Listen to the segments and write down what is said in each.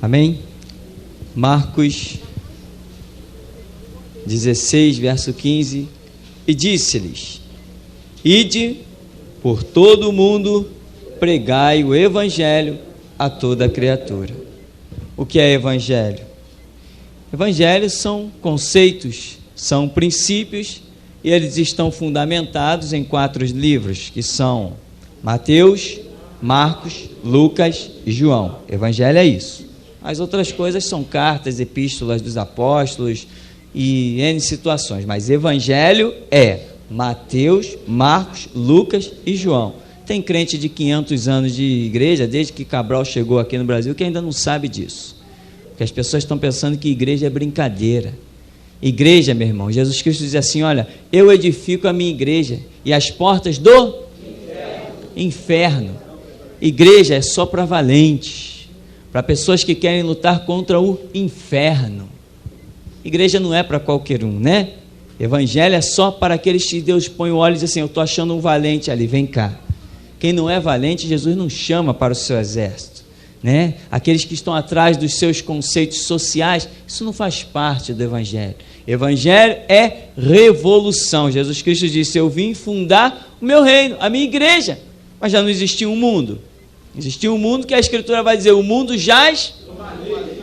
Amém? Marcos 16, verso 15. E disse-lhes: ide por todo o mundo, pregai o evangelho a toda criatura. O que é evangelho? Evangelhos são conceitos, são princípios, e eles estão fundamentados em 4 livros, que são Mateus, Marcos, Lucas e João. Evangelho é isso. As outras coisas são cartas, epístolas dos apóstolos e N situações, mas evangelho é Mateus, Marcos, Lucas e João. Tem crente de 500 anos de igreja, desde que Cabral chegou aqui no Brasil, que ainda não sabe disso. Porque as pessoas estão pensando que igreja é brincadeira. Igreja, meu irmão, Jesus Cristo diz assim: olha, eu edifico a minha igreja e as portas do inferno. Igreja é só para valentes, para pessoas que querem lutar contra o inferno. Igreja não é para qualquer um, né? Evangelho é só para aqueles que Deus põe o olho e diz assim: eu estou achando um valente ali, vem cá. Quem não é valente, Jesus não chama para o seu exército, né? Aqueles que estão atrás dos seus conceitos sociais, isso não faz parte do Evangelho. Evangelho é revolução. Jesus Cristo disse: eu vim fundar o meu reino, a minha igreja. Mas já não existia um mundo. Existia um mundo que a Escritura vai dizer: o mundo jaz.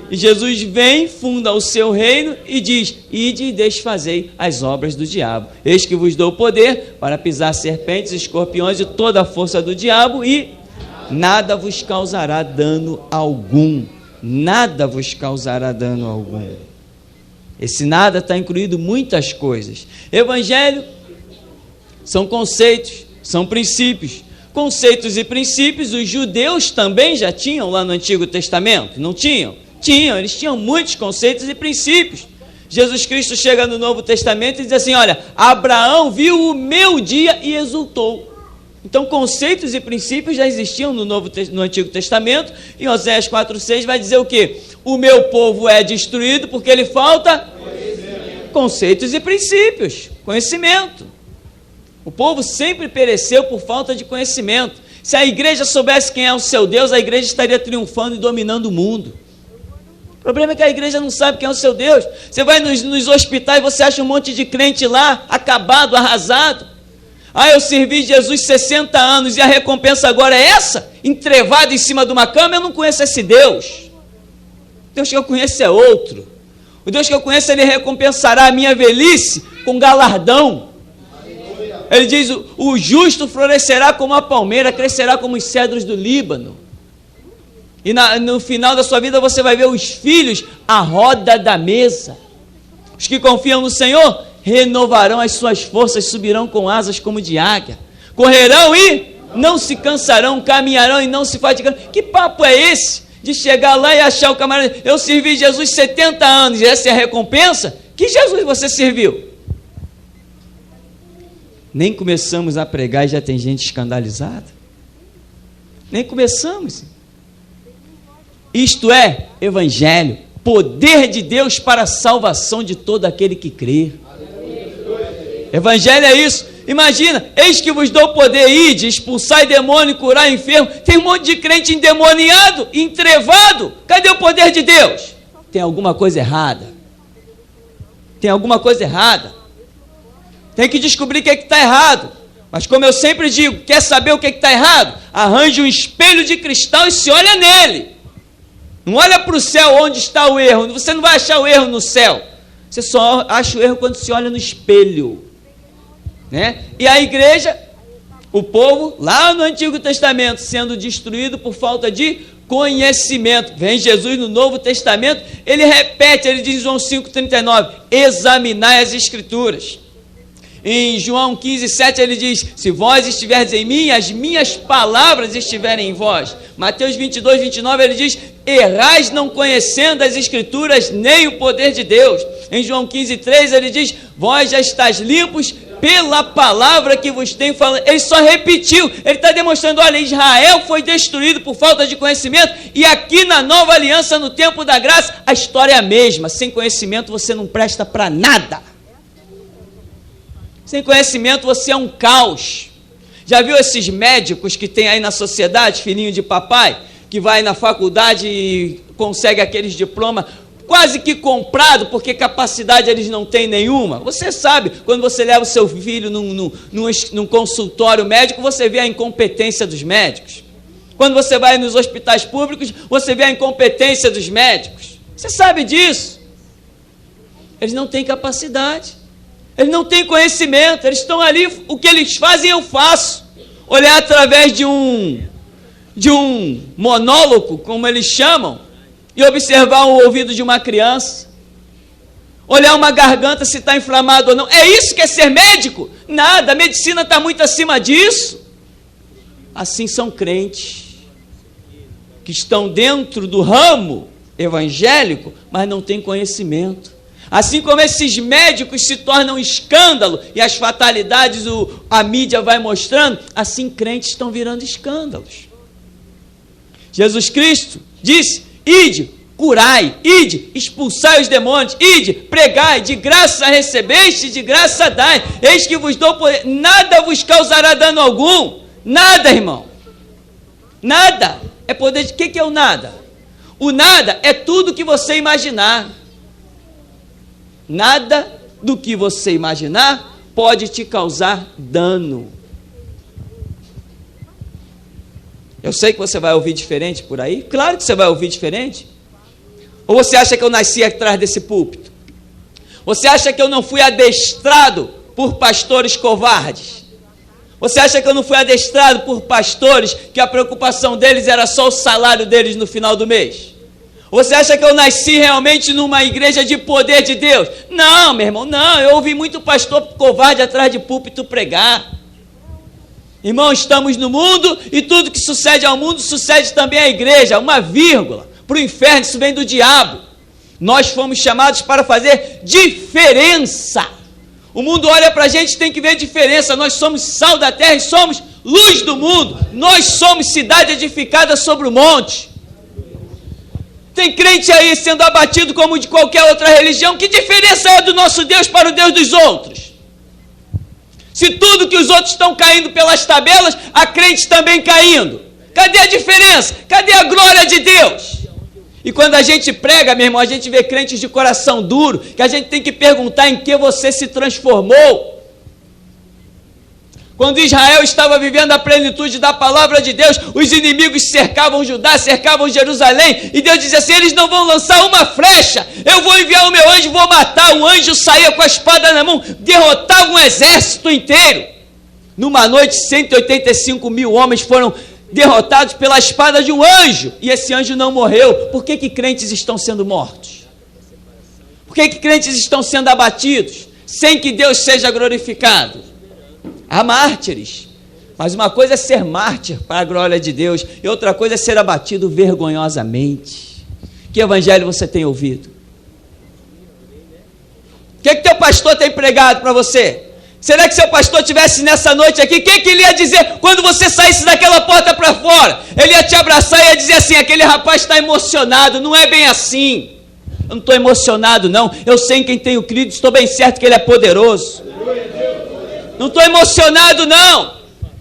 E Jesus vem, funda o seu reino e diz: ide e desfazei as obras do diabo. Eis que vos dou poder para pisar serpentes, escorpiões e toda a força do diabo, e nada vos causará dano algum. Nada vos causará dano algum. Esse nada está incluído muitas coisas. Evangelho são conceitos, são princípios. Conceitos e princípios os judeus também já tinham lá no Antigo Testamento, não tinham? Tinham, eles tinham muitos conceitos e princípios. Jesus Cristo chega no Novo Testamento e diz assim: olha, Abraão viu o meu dia e exultou. Então conceitos e princípios já existiam no Antigo Testamento. E Oséias 4,6 vai dizer o quê? O meu povo é destruído porque lhe falta conceitos e princípios, conhecimento. O povo sempre pereceu por falta de conhecimento. Se a igreja soubesse quem é o seu Deus, a igreja estaria triunfando e dominando o mundo. O problema é que a igreja não sabe quem é o seu Deus. Você vai nos hospitais e você acha um monte de crente lá, acabado, arrasado. Ah, eu servi Jesus 60 anos e a recompensa agora é essa? Entrevado em cima de uma cama? Eu não conheço esse Deus. O Deus que eu conheço é outro. O Deus que eu conheço, Ele recompensará a minha velhice com galardão. Ele diz: o justo florescerá como a palmeira, crescerá como os cedros do Líbano. E no final da sua vida você vai ver os filhos à roda da mesa. Os que confiam no Senhor renovarão as suas forças, subirão com asas como de águia. Correrão e não se cansarão, caminharão e não se fatigarão. Que papo é esse? De chegar lá e achar o camarada: eu servi Jesus 70 anos e essa é a recompensa? Que Jesus você serviu? Nem começamos a pregar e já tem gente escandalizada. Nem começamos. Isto é Evangelho, poder de Deus para a salvação de todo aquele que crê. Evangelho é isso. Imagina: eis que vos dou poder, ide, expulsar demônio, curar enfermo. Tem um monte de crente endemoniado, entrevado. Cadê o poder de Deus? Tem alguma coisa errada. Tem alguma coisa errada. Tem que descobrir o que está errado. Mas como eu sempre digo, quer saber o que está errado? Arranje um espelho de cristal e se olha nele. Não olha para o céu onde está o erro. Você não vai achar o erro no céu. Você só acha o erro quando se olha no espelho, né? E a igreja, o povo, lá no Antigo Testamento, sendo destruído por falta de conhecimento. Vem Jesus no Novo Testamento, ele repete, ele diz em João 5,39, examinai as Escrituras. Em João 15,7 ele diz: se vós estiverdes em mim, as minhas palavras estiverem em vós. Mateus 22,29 ele diz: errais não conhecendo as Escrituras nem o poder de Deus. Em João 15,3 ele diz: vós já estáis limpos pela palavra que vos tenho falado. Ele só repetiu, ele está demonstrando: olha, Israel foi destruído por falta de conhecimento, e aqui na nova aliança, no tempo da graça, a história é a mesma. Sem conhecimento você não presta para nada. Sem conhecimento você é um caos. Já viu esses médicos que tem aí na sociedade, filhinho de papai? que vai na faculdade e consegue aqueles diplomas quase que comprado, porque capacidade eles não têm nenhuma. Você sabe, quando você leva o seu filho num consultório médico, você vê a incompetência dos médicos. Quando você vai nos hospitais públicos, você vê a incompetência dos médicos. Você sabe disso. Eles não têm capacidade, eles não têm conhecimento, eles estão ali, o que eles fazem eu faço. Olhar através de um monólogo, como eles chamam, e observar o ouvido de uma criança, olhar uma garganta se está inflamado ou não. É isso que é ser médico? Nada, a medicina está muito acima disso. Assim são crentes, que estão dentro do ramo evangélico, mas não têm conhecimento. Assim como esses médicos se tornam escândalo, e as fatalidades a mídia vai mostrando, assim crentes estão virando escândalos. Jesus Cristo disse: ide, curai, ide, expulsai os demônios, ide, pregai, de graça recebeste, de graça dai, eis que vos dou poder, nada vos causará dano algum, nada, irmão, nada, é poder de, que é o nada? O nada é tudo que você imaginar, nada do que você imaginar pode te causar dano. Eu sei que você vai ouvir diferente por aí. Claro que você vai ouvir diferente. Ou você acha que eu nasci atrás desse púlpito? Você acha que eu não fui adestrado por pastores covardes? Você acha que eu não fui adestrado por pastores que a preocupação deles era só o salário deles no final do mês? Você acha que eu nasci realmente numa igreja de poder de Deus? Não, meu irmão, não. Eu ouvi muito pastor covarde atrás de púlpito pregar. Irmão, estamos no mundo e tudo que sucede ao mundo sucede também à igreja, uma vírgula, para o inferno, isso vem do diabo. Nós fomos chamados para fazer diferença. O mundo olha para a gente, tem que ver diferença. Nós somos sal da terra e somos luz do mundo. Nós somos cidade edificada sobre o monte. Tem crente aí sendo abatido como de qualquer outra religião. Que diferença é do nosso Deus para o Deus dos outros? Se tudo que os outros estão caindo pelas tabelas, a crente também caindo. Cadê a diferença? Cadê a glória de Deus? E quando a gente prega, meu irmão, a gente vê crentes de coração duro, que a gente tem que perguntar em que você se transformou. Quando Israel estava vivendo a plenitude da palavra de Deus, os inimigos cercavam Judá, cercavam Jerusalém, e Deus dizia assim: eles não vão lançar uma flecha, eu vou enviar o meu anjo, vou matar. O anjo saía com a espada na mão, derrotava um exército inteiro. Numa noite, 185 mil homens foram derrotados pela espada de um anjo, e esse anjo não morreu. Por que crentes estão sendo mortos? Por que crentes estão sendo abatidos, sem que Deus seja glorificado? Há mártires, mas uma coisa é ser mártir para a glória de Deus, e outra coisa é ser abatido vergonhosamente. Que evangelho você tem ouvido? O que teu pastor tem pregado para você? Será que seu pastor estivesse nessa noite aqui, o que ele ia dizer quando você saísse daquela porta para fora? Ele ia te abraçar e ia dizer assim: aquele rapaz está emocionado. Não é bem assim. Eu não estou emocionado não, eu sei em quem tenho crido, estou bem certo que ele é poderoso. Não estou emocionado não,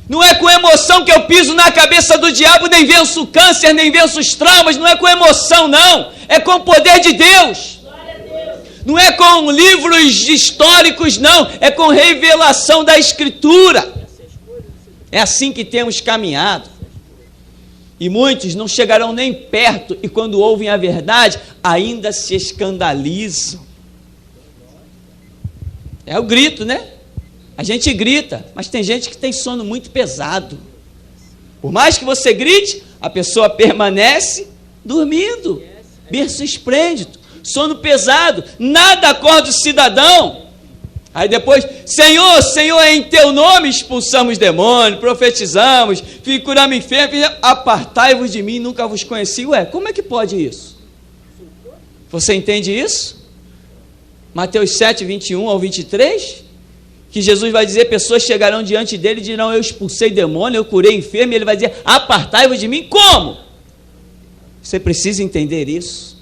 não é com emoção que eu piso na cabeça do diabo, nem venço o câncer, nem venço os traumas, não é com emoção não, é com o poder de Deus. Não é com livros históricos não, é com revelação da Escritura. É assim que temos caminhado. E muitos não chegarão nem perto, e quando ouvem a verdade, ainda se escandalizam. É o grito, né? A gente grita, mas tem gente que tem sono muito pesado. Por mais que você grite, a pessoa permanece dormindo. Berço esplêndido, sono pesado, nada acorda o cidadão. Aí depois: Senhor, Senhor, em teu nome expulsamos demônios, profetizamos, curamos enfermos, apartai-vos de mim, nunca vos conheci. Ué, como é que pode isso? Você entende isso? Mateus 7, 21 ao 23, que Jesus vai dizer, pessoas chegarão diante dele e dirão: eu expulsei demônio, eu curei enfermo, e ele vai dizer: apartai-vos de mim. Como? Você precisa entender isso.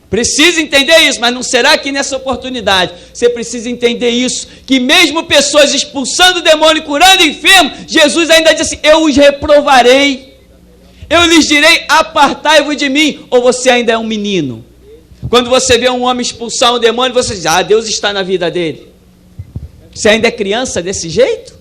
Precisa entender isso, mas não será que nessa oportunidade você precisa entender isso, que mesmo pessoas expulsando demônio e curando enfermo, Jesus ainda diz assim: eu os reprovarei, eu lhes direi, apartai-vos de mim, ou você ainda é um menino? Quando você vê um homem expulsar um demônio, você diz, Deus está na vida dele. Você ainda é criança desse jeito?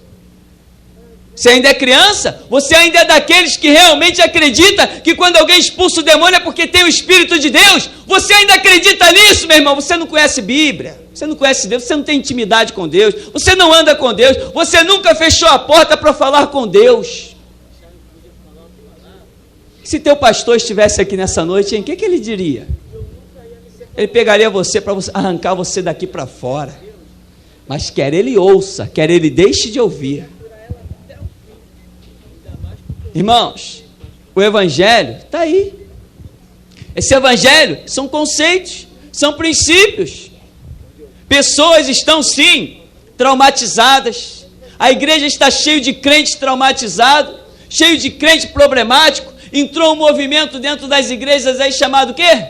Você ainda é criança? Você ainda é daqueles que realmente acredita que quando alguém expulsa o demônio é porque tem o Espírito de Deus? Você ainda acredita nisso, meu irmão? Você não conhece Bíblia, você não conhece Deus, você não tem intimidade com Deus, você não anda com Deus, você nunca fechou a porta para falar com Deus. Se teu pastor estivesse aqui nessa noite, o que ele diria? Ele pegaria você para arrancar você daqui para fora. Mas quer ele ouça, quer ele deixe de ouvir. Irmãos, o Evangelho está aí. Esse Evangelho são conceitos, são princípios. Pessoas estão sim traumatizadas. A igreja está cheia de crentes traumatizados, cheio de crente problemático. Entrou um movimento dentro das igrejas aí chamado o quê?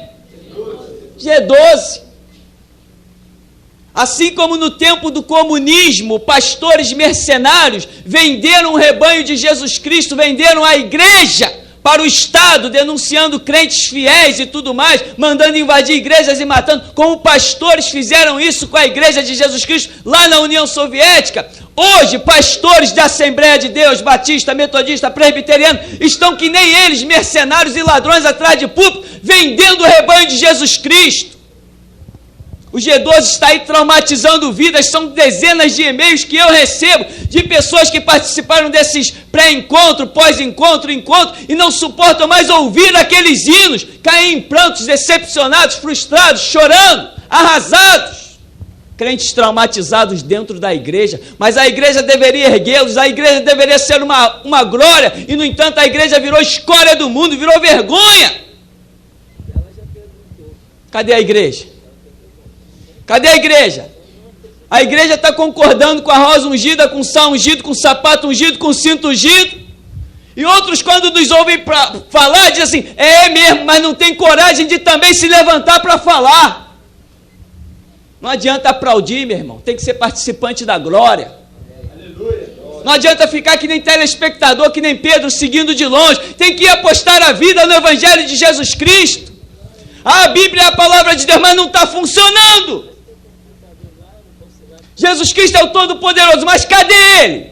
G12. Assim como no tempo do comunismo, pastores mercenários venderam o rebanho de Jesus Cristo, venderam a igreja para o Estado, denunciando crentes fiéis e tudo mais, mandando invadir igrejas e matando, como pastores fizeram isso com a igreja de Jesus Cristo lá na União Soviética. Hoje, pastores da Assembleia de Deus, Batista, Metodista, Presbiteriano, estão que nem eles, mercenários e ladrões atrás de púlpito, vendendo o rebanho de Jesus Cristo. O G12 está aí traumatizando vidas, são dezenas de e-mails que eu recebo de pessoas que participaram desses pré-encontro, pós-encontro, encontro, e não suportam mais ouvir aqueles hinos, caem em prantos, decepcionados, frustrados, chorando, arrasados. Crentes traumatizados dentro da igreja, mas a igreja deveria erguê-los, a igreja deveria ser uma glória, e no entanto a igreja virou escória do mundo, virou vergonha. Cadê a igreja? Cadê a igreja? A igreja está concordando com a rosa ungida, com o sal ungido, com o sapato ungido, com o cinto ungido. E outros, quando nos ouvem falar, dizem assim, é mesmo, mas não tem coragem de também se levantar para falar. Não adianta aplaudir, meu irmão, tem que ser participante da glória. Não adianta ficar que nem telespectador, que nem Pedro, seguindo de longe. Tem que ir apostar a vida no Evangelho de Jesus Cristo. A Bíblia é a palavra de Deus, mas não está funcionando. Jesus Cristo é o Todo-Poderoso, mas cadê Ele?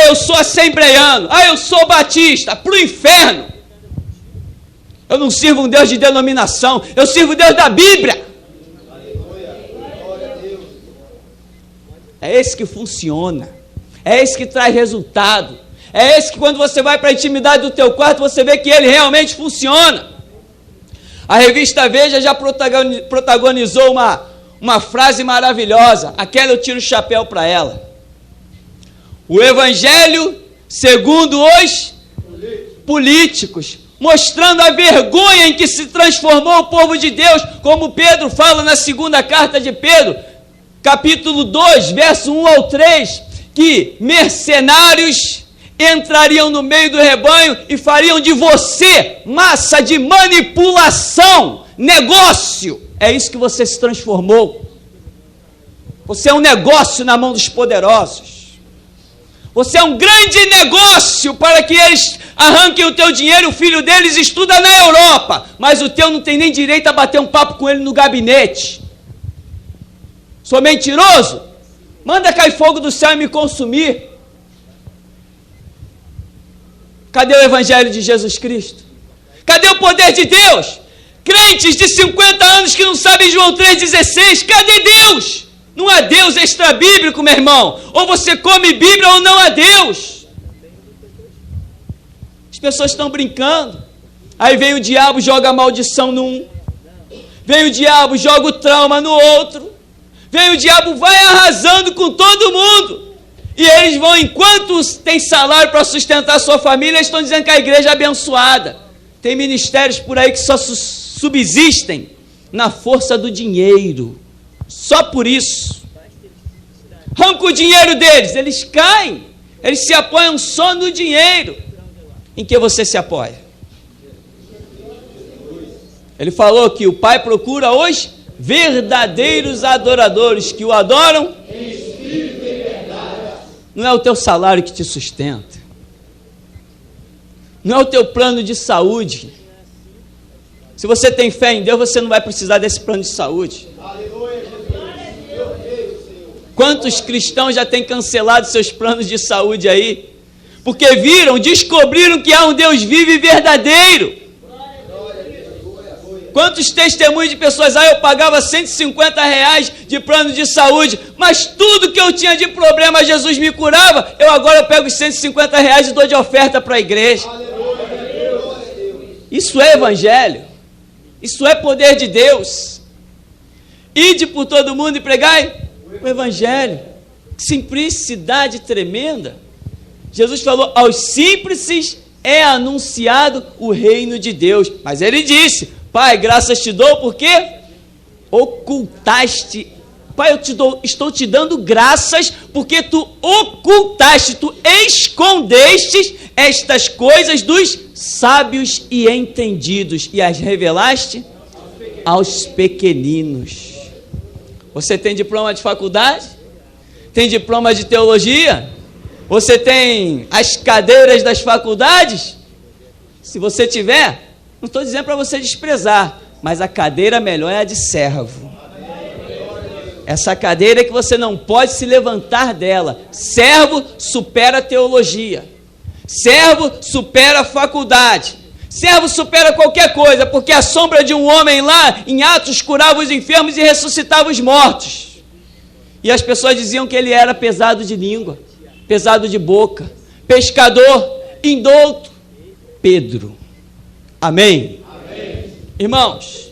Eu sou assembleiano, eu sou batista, para o inferno. Eu não sirvo um Deus de denominação, eu sirvo o Deus da Bíblia. É esse que funciona, é esse que traz resultado, é esse que quando você vai para a intimidade do teu quarto, você vê que ele realmente funciona. A revista Veja já protagonizou uma frase maravilhosa, aquela eu tiro o chapéu para ela. O Evangelho segundo os políticos, mostrando a vergonha em que se transformou o povo de Deus, como Pedro fala na segunda carta de Pedro, capítulo 2, verso 1 ao 3, que mercenários entrariam no meio do rebanho e fariam de você massa de manipulação, negócio. É isso que você se transformou. Você é um negócio na mão dos poderosos. Você é um grande negócio para que eles arranquem o teu dinheiro. O filho deles estuda na Europa, mas o teu não tem nem direito a bater um papo com ele no gabinete. Sou mentiroso? Manda cair fogo do céu e me consumir. Cadê o Evangelho de Jesus Cristo? Cadê o poder de Deus? Crentes de 50 anos que não sabem João 3,16, cadê Deus? Não há Deus extra-bíblico, meu irmão. Ou você come Bíblia ou não há Deus. As pessoas estão brincando. Aí vem o diabo, joga a maldição num. Vem o diabo, joga o trauma no outro. Vem o diabo, vai arrasando com todo mundo. E eles vão, enquanto tem salário para sustentar a sua família, eles estão dizendo que a igreja é abençoada. Tem ministérios por aí que só subsistem na força do dinheiro. Só por isso. Arranca o dinheiro deles, eles caem. Eles se apoiam só no dinheiro. Em que você se apoia? Ele falou que o Pai procura os verdadeiros adoradores que o adoram. Não é o teu salário que te sustenta. não é o teu plano de saúde. Se você tem fé em Deus, você não vai precisar desse plano de saúde. Quantos cristãos já têm cancelado seus planos de saúde aí? Porque descobriram que há um Deus vivo e verdadeiro. Quantos testemunhos de pessoas, eu pagava R$150 de plano de saúde, mas tudo que eu tinha de problema, Jesus me curava, agora pego os R$150 e dou de oferta para a igreja. Isso é evangelho, isso é poder de Deus. Ide por todo mundo e pregai o evangelho. Simplicidade tremenda. Jesus falou, aos simples é anunciado o reino de Deus, mas ele disse, Pai, graças te dou porque ocultaste. Pai, estou te dando graças porque tu ocultaste, tu escondeste estas coisas dos sábios e entendidos e as revelaste aos pequeninos. Você tem diploma de faculdade? Tem diploma de teologia? Você tem as cadeiras das faculdades? Se você tiver, não estou dizendo para você desprezar, mas a cadeira melhor é a de servo. Essa cadeira que você não pode se levantar dela. Servo supera a teologia. Servo supera a faculdade. Servo supera qualquer coisa, porque a sombra de um homem lá, em Atos, curava os enfermos e ressuscitava os mortos. E as pessoas diziam que ele era pesado de língua, pesado de boca, pescador, indouto. Pedro. Amém? Amém. Irmãos,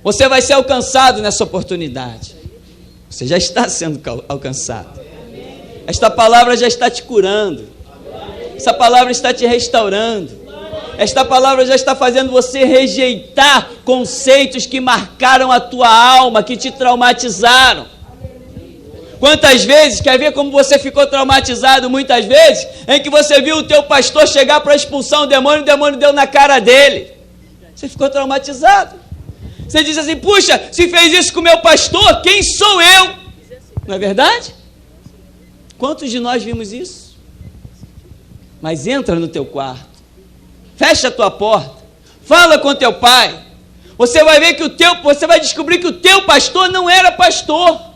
você vai ser alcançado nessa oportunidade. Você já está sendo alcançado. Esta palavra já está te curando. Essa palavra está te restaurando. Esta palavra já está fazendo você rejeitar conceitos que marcaram a tua alma, que te traumatizaram. Quantas vezes, quer ver como você ficou traumatizado muitas vezes, em que você viu o teu pastor chegar para expulsar um demônio, o demônio deu na cara dele. Você ficou traumatizado. Você diz assim, puxa, se fez isso com o meu pastor, quem sou eu? Não é verdade? Quantos de nós vimos isso? Mas entra no teu quarto, fecha a tua porta, fala com teu pai, você vai ver que você vai descobrir que o teu pastor não era pastor.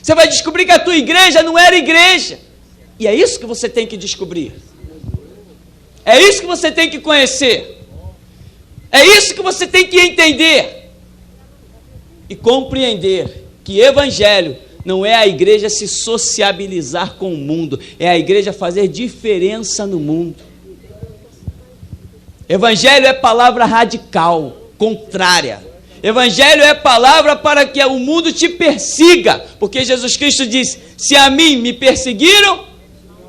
Você vai descobrir que a tua igreja não era igreja. E é isso que você tem que descobrir. É isso que você tem que conhecer. É isso que você tem que entender. E compreender que evangelho não é a igreja se sociabilizar com o mundo. É a igreja fazer diferença no mundo. Evangelho é palavra radical, contrária. Evangelho é palavra para que o mundo te persiga, porque Jesus Cristo diz, se a mim me perseguiram,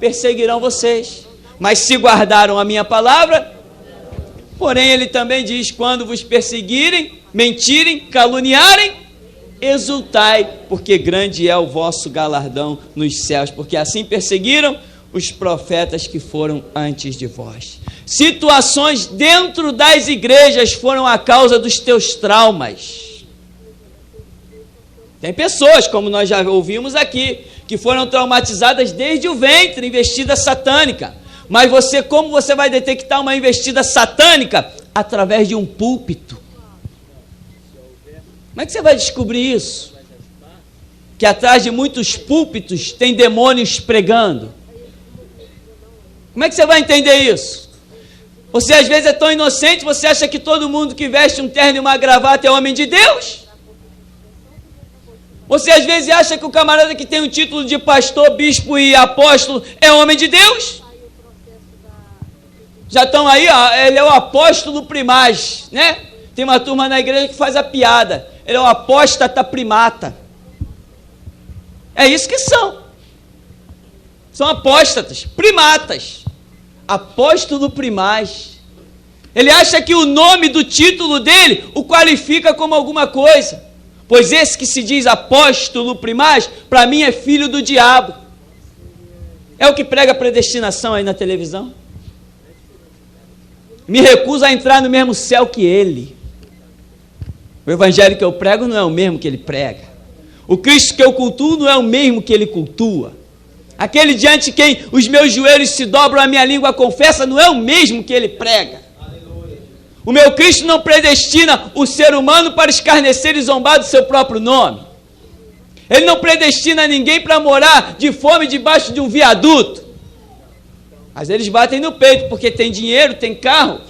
perseguirão vocês, mas se guardaram a minha palavra, porém ele também diz, quando vos perseguirem, mentirem, caluniarem, exultai, porque grande é o vosso galardão nos céus, porque assim perseguiram os profetas que foram antes de vós. Situações dentro das igrejas foram a causa dos teus traumas. Tem pessoas, como nós já ouvimos aqui, que foram traumatizadas desde o ventre, investida satânica. Mas como você vai detectar uma investida satânica? Através de um púlpito. Como é que você vai descobrir isso? Que atrás de muitos púlpitos tem demônios pregando. Como é que você vai entender isso? Você às vezes é tão inocente, você acha que todo mundo que veste um terno e uma gravata é homem de Deus? Você às vezes acha que o camarada que tem o título de pastor, bispo e apóstolo é homem de Deus? Já estão aí, ele é o apóstolo primaz, né? Tem uma turma na igreja que faz a piada, ele é o apóstata primata. É isso que são. São apóstatas, primatas. Apóstolo primaz. Ele acha que o nome do título dele o qualifica como alguma coisa. Pois esse que se diz apóstolo primaz, para mim é filho do diabo. É o que prega predestinação aí na televisão. Me recuso a entrar no mesmo céu que ele. O evangelho que eu prego não é o mesmo que ele prega. O Cristo que eu cultuo não é o mesmo que ele cultua. Aquele diante de quem os meus joelhos se dobram, a minha língua confessa, não é o mesmo que ele prega. O meu Cristo não predestina o ser humano para escarnecer e zombar do seu próprio nome. Ele não predestina ninguém para morar de fome debaixo de um viaduto. Mas eles batem no peito porque tem dinheiro, tem carro.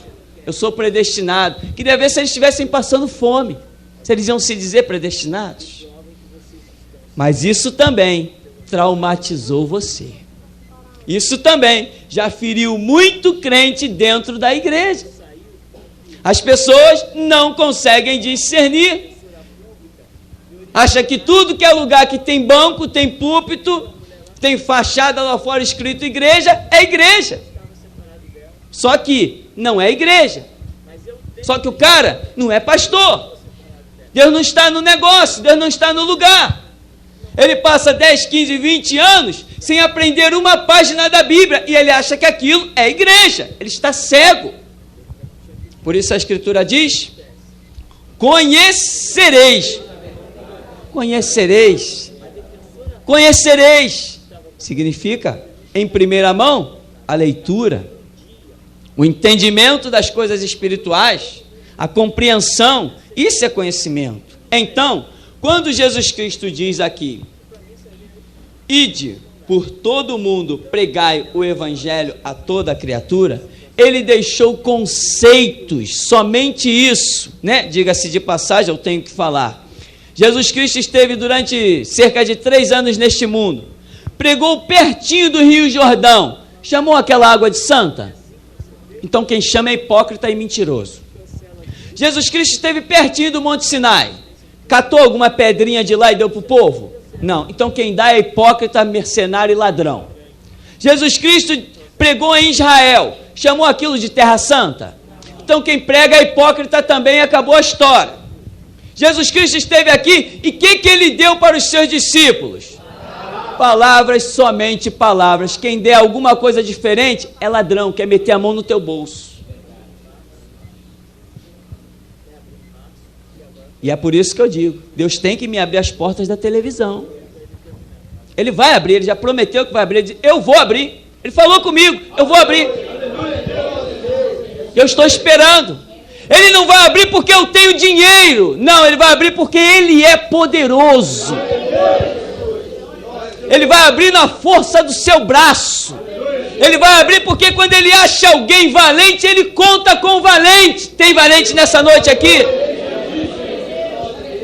Eu sou predestinado. Queria ver se eles estivessem passando fome, se eles iam se dizer predestinados. Mas isso também traumatizou você. Isso também já feriu muito crente dentro da igreja. As pessoas não conseguem discernir. Acha que tudo que é lugar que tem banco, tem púlpito, tem fachada lá fora escrito igreja, é igreja. Só que não é igreja. Só que o cara não é pastor. Deus não está no negócio, Deus não está no lugar. Ele passa 10, 15, 20 anos sem aprender uma página da Bíblia e ele acha que aquilo é igreja. Ele está cego. Por isso a Escritura diz: conhecereis. Conhecereis. Conhecereis. Significa, em primeira mão, a leitura, o entendimento das coisas espirituais, a compreensão. Isso é conhecimento. Então, quando Jesus Cristo diz aqui: ide por todo o mundo, pregai o evangelho a toda criatura, ele deixou conceitos, somente isso, né? Diga-se de passagem, eu tenho que falar. Jesus Cristo esteve durante cerca de 3 anos neste mundo, pregou pertinho do Rio Jordão, chamou aquela água de santa? Então quem chama é hipócrita e mentiroso. Jesus Cristo esteve pertinho do Monte Sinai, catou alguma pedrinha de lá e deu para o povo? Não. Então quem dá é hipócrita, mercenário e ladrão. Jesus Cristo pregou em Israel, chamou aquilo de terra santa? Então quem prega é hipócrita também, acabou a história. Jesus Cristo esteve aqui e o que ele deu para os seus discípulos? Palavras, somente palavras. Quem der alguma coisa diferente é ladrão, quer meter a mão no teu bolso. E é por isso que eu digo, Deus tem que me abrir as portas da televisão. Ele vai abrir, ele já prometeu que vai abrir, ele diz, eu vou abrir. Ele falou comigo, eu vou abrir. Eu estou esperando. Ele não vai abrir porque eu tenho dinheiro. Não, ele vai abrir porque ele é poderoso. Ele vai abrir na força do seu braço. Ele vai abrir porque quando ele acha alguém valente, ele conta com o valente. Tem valente nessa noite aqui?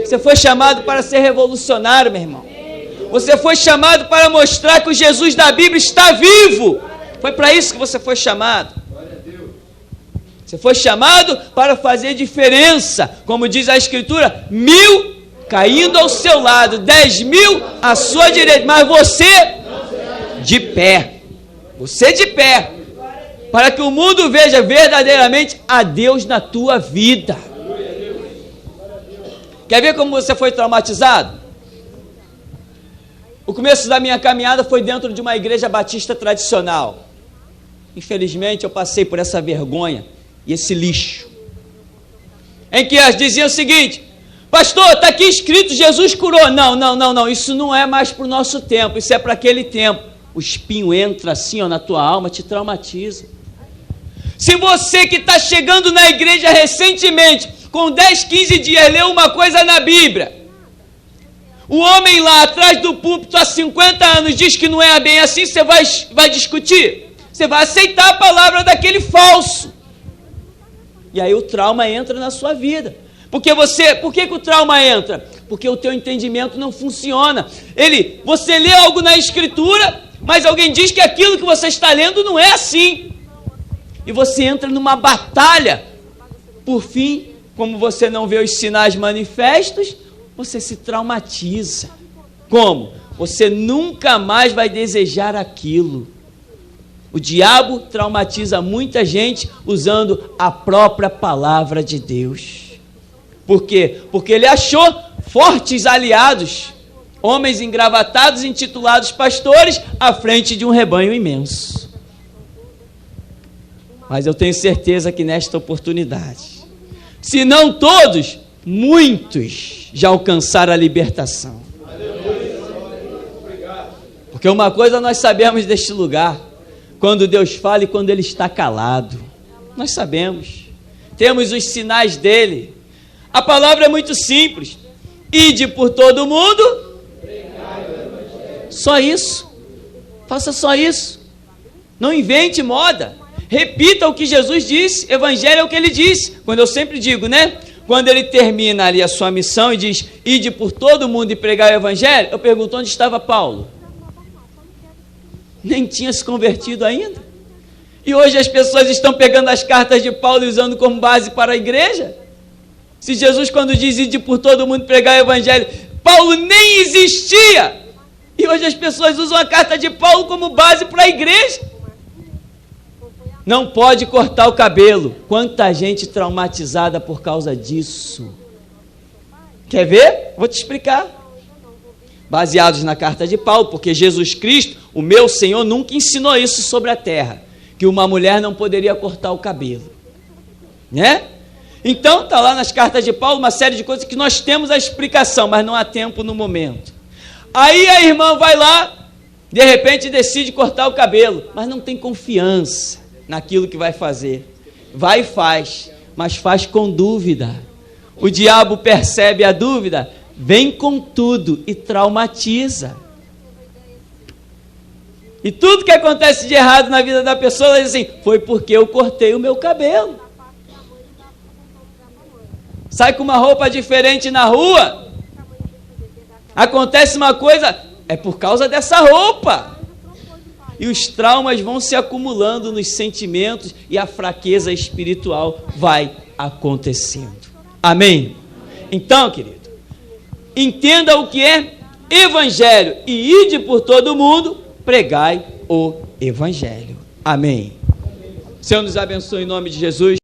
Você foi chamado para ser revolucionário, meu irmão. Você foi chamado para mostrar que o Jesus da Bíblia está vivo. Foi para isso que você foi chamado. Você foi chamado para fazer diferença. Como diz a Escritura, 1000 caindo ao seu lado, 10.000 à sua direita, mas você de pé. Você de pé. Para que o mundo veja verdadeiramente a Deus na tua vida. Quer ver como você foi traumatizado? O começo da minha caminhada foi dentro de uma igreja batista tradicional. Infelizmente eu passei por essa vergonha e esse lixo, em que elas diziam o seguinte: pastor, está aqui escrito Jesus curou. Não, isso não é mais para o nosso tempo, isso é para aquele tempo. O espinho entra assim na tua alma, te traumatiza. Se você que está chegando na igreja recentemente, com 10, 15 dias, leu uma coisa na Bíblia, o homem lá atrás do púlpito há 50 anos diz que não é bem assim, você vai discutir? Você vai aceitar a palavra daquele falso. E aí o trauma entra na sua vida. Por que o trauma entra? Porque o teu entendimento não funciona. Você lê algo na Escritura, mas alguém diz que aquilo que você está lendo não é assim. E você entra numa batalha. Por fim, como você não vê os sinais manifestos, você se traumatiza. Como? Você nunca mais vai desejar aquilo. O diabo traumatiza muita gente usando a própria palavra de Deus. Por quê? Porque ele achou fortes aliados, homens engravatados, intitulados pastores, à frente de um rebanho imenso. Mas eu tenho certeza que nesta oportunidade, se não todos, muitos já alcançaram a libertação. Porque uma coisa nós sabemos deste lugar, quando Deus fala e quando Ele está calado. Nós sabemos, temos os sinais dEle. A palavra é muito simples: ide por todo mundo, só isso, faça só isso, não invente moda, repita o que Jesus disse, evangelho é o que Ele disse. Quando eu sempre digo, né? Quando Ele termina ali a sua missão e diz, ide por todo mundo e pregar o evangelho, eu pergunto, onde estava Paulo? Nem tinha se convertido ainda. E hoje as pessoas estão pegando as cartas de Paulo e usando como base para a igreja. Se Jesus, quando diz ide por todo mundo pregar o evangelho, Paulo nem existia. E hoje as pessoas usam a carta de Paulo como base para a igreja. Não pode cortar o cabelo. Quanta gente traumatizada por causa disso. Quer ver? Vou te explicar. Baseados na carta de Paulo, porque Jesus Cristo, o meu Senhor, nunca ensinou isso sobre a terra, que uma mulher não poderia cortar o cabelo, né? Então está lá nas cartas de Paulo uma série de coisas que nós temos a explicação, mas não há tempo no momento. Aí a irmã vai lá, de repente decide cortar o cabelo, mas não tem confiança naquilo que vai fazer. Vai e faz, mas faz com dúvida. O diabo percebe a dúvida, vem com tudo e traumatiza. E tudo que acontece de errado na vida da pessoa, ela diz assim, foi porque eu cortei o meu cabelo. Sai com uma roupa diferente na rua, acontece uma coisa, é por causa dessa roupa. E os traumas vão se acumulando nos sentimentos e a fraqueza espiritual vai acontecendo. Amém? Então, querido, entenda o que é evangelho e ide por todo mundo, pregai o evangelho. Amém. Senhor nos abençoe em nome de Jesus.